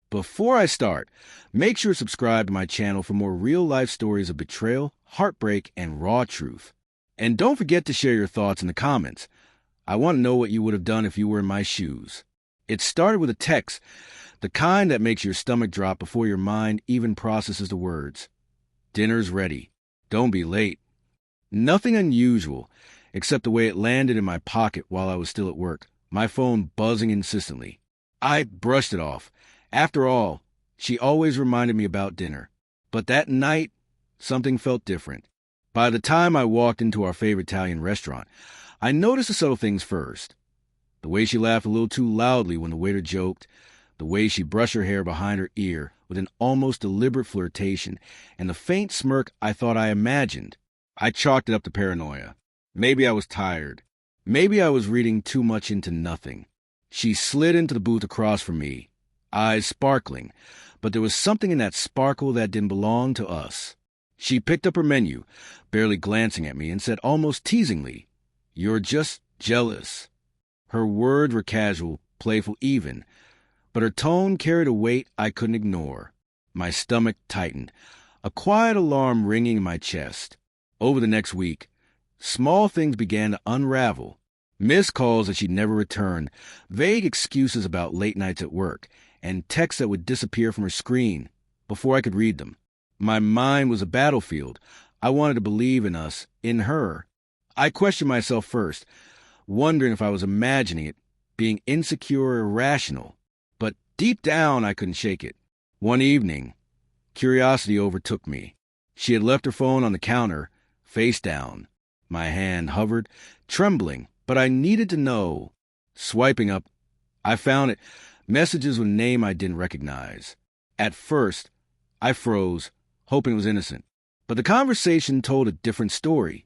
Before I start, make sure to subscribe to my channel for more real-life stories of betrayal, heartbreak, and raw truth. And don't forget to share your thoughts in the comments. I want to know what you would have done if you were in my shoes. It started with a text, the kind that makes your stomach drop before your mind even processes the words. Dinner's ready. Don't be late. Nothing unusual, except the way it landed in my pocket while I was still at work, my phone buzzing insistently. I brushed it off. After all, she always reminded me about dinner. But that night, something felt different. By the time I walked into our favorite Italian restaurant, I noticed the subtle things first. The way she laughed a little too loudly when the waiter joked, the way she brushed her hair behind her ear with an almost deliberate flirtation, and the faint smirk I thought I imagined. I chalked it up to paranoia. Maybe I was tired. Maybe I was reading too much into nothing. She slid into the booth across from me, eyes sparkling, but there was something in that sparkle that didn't belong to us. She picked up her menu, barely glancing at me, and said almost teasingly, "You're just jealous." Her words were casual, playful even, but her tone carried a weight I couldn't ignore. My stomach tightened, a quiet alarm ringing in my chest. Over the next week, small things began to unravel. Missed calls that she'd never returned, vague excuses about late nights at work, and texts that would disappear from her screen before I could read them. My mind was a battlefield. I wanted to believe in us, in her. I questioned myself first, wondering if I was imagining it, being insecure or irrational. But deep down, I couldn't shake it. One evening, curiosity overtook me. She had left her phone on the counter, face down. My hand hovered, trembling, but I needed to know. Swiping up, I found it. Messages with a name I didn't recognize. At first, I froze, hoping it was innocent. But the conversation told a different story.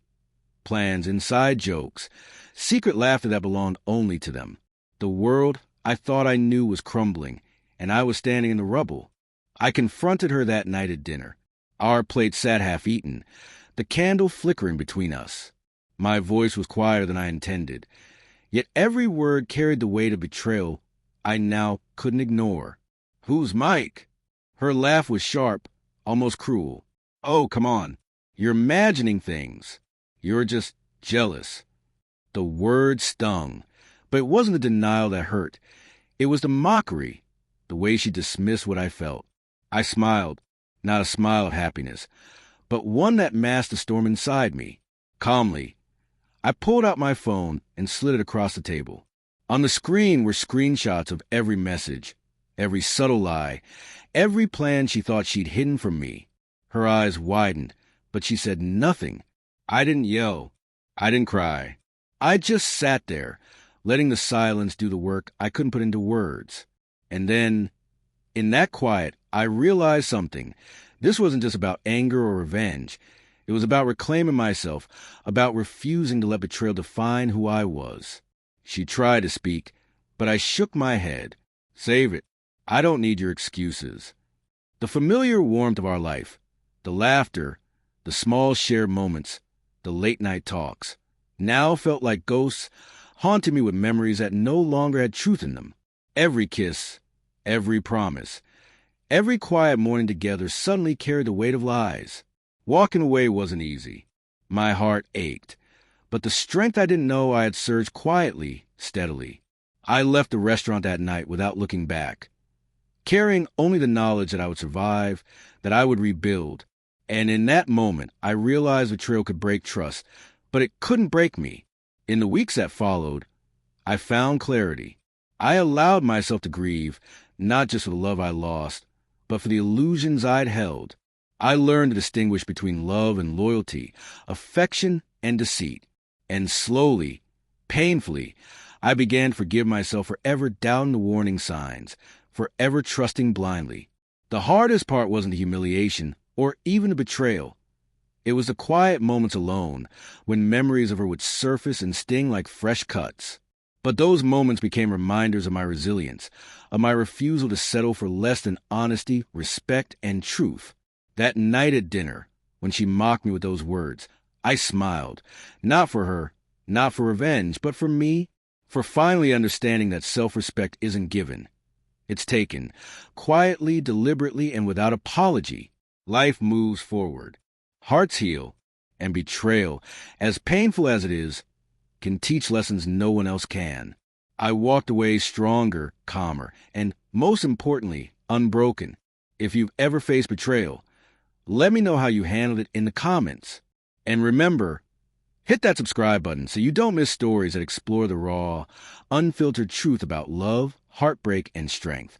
Plans, inside jokes, secret laughter that belonged only to them. The world I thought I knew was crumbling, and I was standing in the rubble. I confronted her that night at dinner. Our plate sat half-eaten, the candle flickering between us. My voice was quieter than I intended, yet every word carried the weight of betrayal I now couldn't ignore. "Who's Mike?" Her laugh was sharp, almost cruel. "Oh, come on. You're imagining things. You're just jealous." The word stung, but it wasn't the denial that hurt. It was the mockery, the way she dismissed what I felt. I smiled, not a smile of happiness, but one that masked the storm inside me. Calmly, I pulled out my phone and slid it across the table. On the screen were screenshots of every message, every subtle lie, every plan she thought she'd hidden from me. Her eyes widened, but she said nothing. I didn't yell. I didn't cry. I just sat there, letting the silence do the work I couldn't put into words. And then, in that quiet, I realized something. This wasn't just about anger or revenge. It was about reclaiming myself, about refusing to let betrayal define who I was. She tried to speak, but I shook my head. "Save it. I don't need your excuses." The familiar warmth of our life, the laughter, the small shared moments, the late-night talks, now felt like ghosts haunting me with memories that no longer had truth in them. Every kiss, every promise, every quiet morning together suddenly carried the weight of lies. Walking away wasn't easy. My heart ached, but the strength I didn't know I had surged quietly, steadily. I left the restaurant that night without looking back, carrying only the knowledge that I would survive, that I would rebuild. And in that moment, I realized betrayal could break trust, but it couldn't break me. In the weeks that followed, I found clarity. I allowed myself to grieve, not just for the love I lost, but for the illusions I'd held. I learned to distinguish between love and loyalty, affection and deceit. And slowly, painfully, I began to forgive myself for ever doubting the warning signs, for ever trusting blindly. The hardest part wasn't the humiliation or even the betrayal. It was the quiet moments alone, when memories of her would surface and sting like fresh cuts. But those moments became reminders of my resilience, of my refusal to settle for less than honesty, respect, and truth. That night at dinner, when she mocked me with those words, I smiled, not for her, not for revenge, but for me, for finally understanding that self-respect isn't given. it's taken, quietly, deliberately, and without apology, life moves forward. Hearts heal, and betrayal, as painful as it is, can teach lessons no one else can. I walked away stronger, calmer, and most importantly, unbroken. If you've ever faced betrayal, let me know how you handled it in the comments. And remember, hit that subscribe button so you don't miss stories that explore the raw, unfiltered truth about love, heartbreak, and strength.